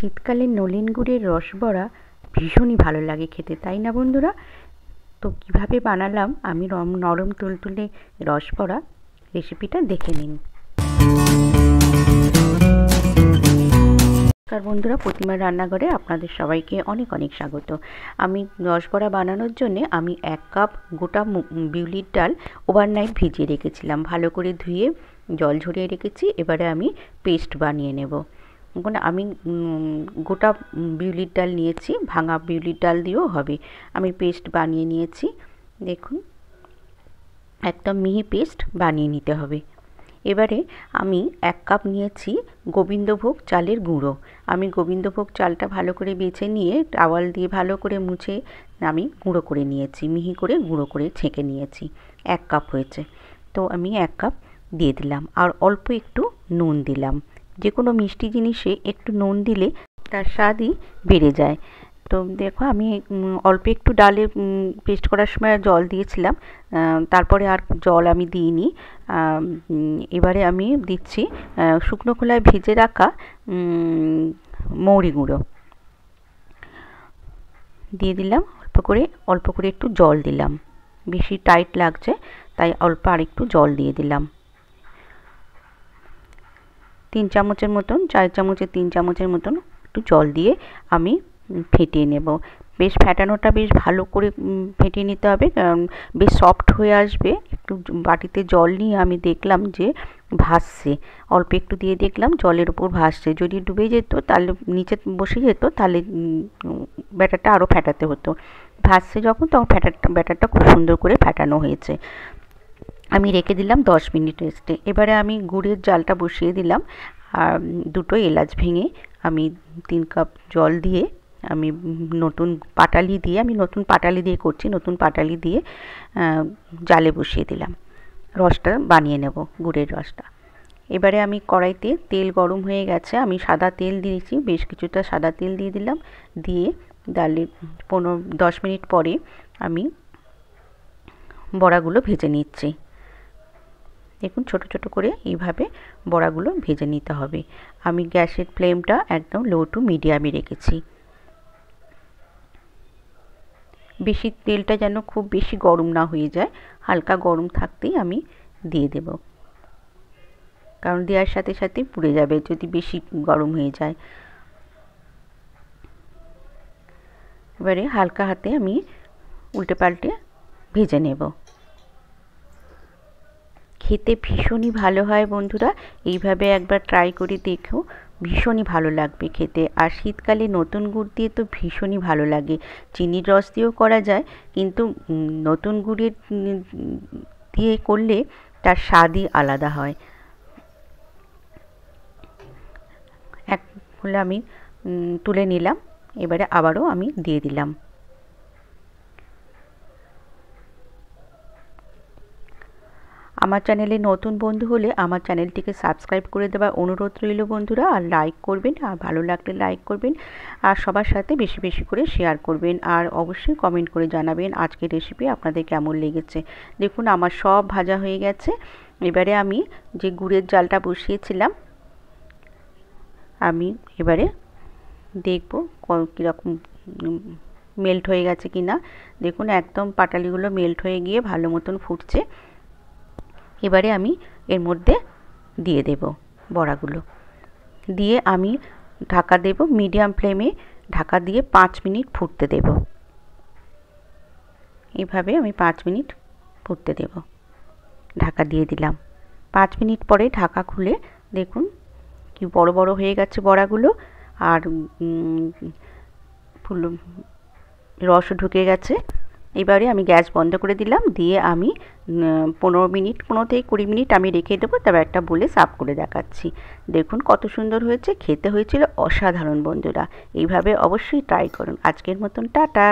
শীতকালে নলেন গুড়ের রসবড়া ভীষণই ভালো লাগে খেতে, তাই না বন্ধুরা? তো কিভাবে বানালাম আমি নরম তুলতুলে রসবড়া, রেসিপিটা দেখে নিন। নমস্কার বন্ধুরা, প্রতিমার রান্নাঘরে আপনাদের সবাইকে অনেক অনেক স্বাগত। আমি রসবড়া বানানোর জন্য আমি 1 কাপ গোটা বিউলির ডাল ওভারনাইট ভিজিয়ে রেখেছিলাম, ভালো করে ধুয়ে জল ঝরিয়ে রেখেছি। এবারে আমি পেস্ট বানিয়ে নেব। এখন আমি গোটা বিউলির ডাল নিয়েছি, ভাঙা বিউলির ডাল দিয়েও হবে। আমি পেস্ট বানিয়ে নিয়েছি, দেখুন একদম মিহি পেস্ট বানিয়ে নিতে হবে। এবারে আমি 1 কাপ নিয়েছি গোবিন্দভোগ চালের গুঁড়ো। আমি গোবিন্দভোগ চালটা ভালো করে বেছে নিয়ে টাওয়াল দিয়ে ভালো করে মুছে আমি গুঁড়ো করে নিয়েছি, মিহি করে গুঁড়ো করে ছেঁকে নিয়েছি। 1 কাপ হয়েছে, তো আমি 1 কাপ দিয়ে দিলাম। আর অল্প একটু নুন দিলাম। যে কোনো মিষ্টি জিনিসে একটু নুন দিলে তার স্বাদই বেড়ে যায়। তো দেখো আমি অল্প একটু ডালে পেস্ট করার সময় জল দিয়েছিলাম, তারপরে আর জল আমি দিইনি। এবারে আমি দিচ্ছি শুকনো খোলায় ভেজে রাখা মৌরি গুঁড়ো দিয়ে দিলাম। অল্প করে একটু জল দিলাম, বেশি টাইট লাগছে তাই অল্প আর একটু জল দিয়ে দিলাম। 3 চামচের মতন, 4 চামচের 3 চামচের মতন একটু জল দিয়ে আমি ফেটিয়ে নেব। বেশ ফেটানোটা বেশ ভালো করে ফেটিয়ে নিতে হবে, কারণ বেশ সফট হয়ে আসবে। একটু বাটিতে জল নিয়ে আমি দেখলাম যে ভাসছে, অল্প একটু দিয়ে দেখলাম জলের উপর ভাসছে। যদি ডুবে যেত তাহলে নিচে বসে যেত, তাহলে ব্যাটারটা আরও ফেটাতে হতো। ভাসছে যখন, তখন ব্যাটারটা খুব সুন্দর করে ফেটানো হয়েছে। আমি রেখে দিলাম 10 মিনিট রেস্টে। এবারে আমি গুড়ের জালটা বসিয়ে দিলাম, আর 2টো এলাচ ভেঙে আমি 3 কাপ জল দিয়ে আমি নতুন পাটালি দিয়ে করছি, নতুন পাটালি দিয়ে জালে বসিয়ে দিলাম। রসটা বানিয়ে নেব, গুড়ের রসটা। এবারে আমি কড়াইতে তেল গরম হয়ে গেছে, আমি সাদা তেল দিয়েছি, বেশ কিছুটা সাদা তেল দিয়ে দিলাম। দিয়ে ডালে 10 মিনিট পরে আমি বড়াগুলো ভেজে নিচ্ছি। দেখুন ছোট ছোট করে এইভাবে বড়াগুলো ভেজে নিতে হবে। আমি গ্যাসের ফ্লেমটা একদম লো টু মিডিয়ামে রেখেছি। বেশি তেলটা যেন খুব বেশি গরম না হয়ে যায়, হালকা গরম থাকতেই আমি দিয়ে দেব, কারণ দেওয়ার সাথে সাথে পুড়ে যাবে যদি বেশি গরম হয়ে যায়। এবারে হালকা হাতে আমি উল্টে পাল্টে ভেজে নেব। খেতে ভীষণই ভালো হয় বন্ধুরা, এইভাবে একবার ট্রাই করে দেখো, ভীষণই ভালো লাগবে খেতে। আর শীতকালে নতুন গুড় দিয়ে তো ভীষণই ভালো লাগে। চিনির রস দিয়েও করা যায়, কিন্তু নতুন গুড়ের দিয়ে করলে তার স্বাদই আলাদা হয়। এক হলে আমি তুলে নিলাম, এবারে আবারও আমি দিয়ে দিলাম। আমার চ্যানেলে নতুন বন্ধু হলে আমার চ্যানেলটিকে সাবস্ক্রাইব করে দেওয়ার অনুরোধ রইল বন্ধুরা। আর লাইক করবেন, আর ভালো লাগলে লাইক করবেন, আর সবার সাথে বেশি বেশি করে শেয়ার করবেন। আর অবশ্যই কমেন্ট করে জানাবেন আজকের রেসিপি আপনাদের কেমন লেগেছে। দেখুন আমার সব ভাজা হয়ে গেছে। এবারে আমি যে গুড়ের জালটা বসিয়েছিলাম, আমি এবারে দেখব কীরকম মেল্ট হয়ে গেছে কি না। দেখুন একদম পাটালিগুলো মেল্ট হয়ে গিয়ে ভালো মতন ফুটছে। এবারে আমি এর মধ্যে দিয়ে দেব বড়াগুলো, দিয়ে আমি ঢাকা দেব, মিডিয়াম ফ্লেমে ঢাকা দিয়ে 5 মিনিট ফুটতে দেব। এইভাবে আমি 5 মিনিট ফুটতে দেব, ঢাকা দিয়ে দিলাম। 5 মিনিট পরে ঢাকা খুলে দেখুন কি বড় বড় হয়ে গেছে বড়াগুলো, আর রসও ঢুকে গেছে। এবারে আমি গ্যাস বন্ধ করে দিলাম, দিয়ে আমি 15 থেকে 20 মিনিট আমি রেখে দেবো, তবে একটা বলে সার্ভ করে দেখাচ্ছি। দেখুন কত সুন্দর হয়েছে, খেতে হয়েছিল অসাধারণ বন্ধুরা। এইভাবে অবশ্যই ট্রাই করুন। আজকের মতন টাটা।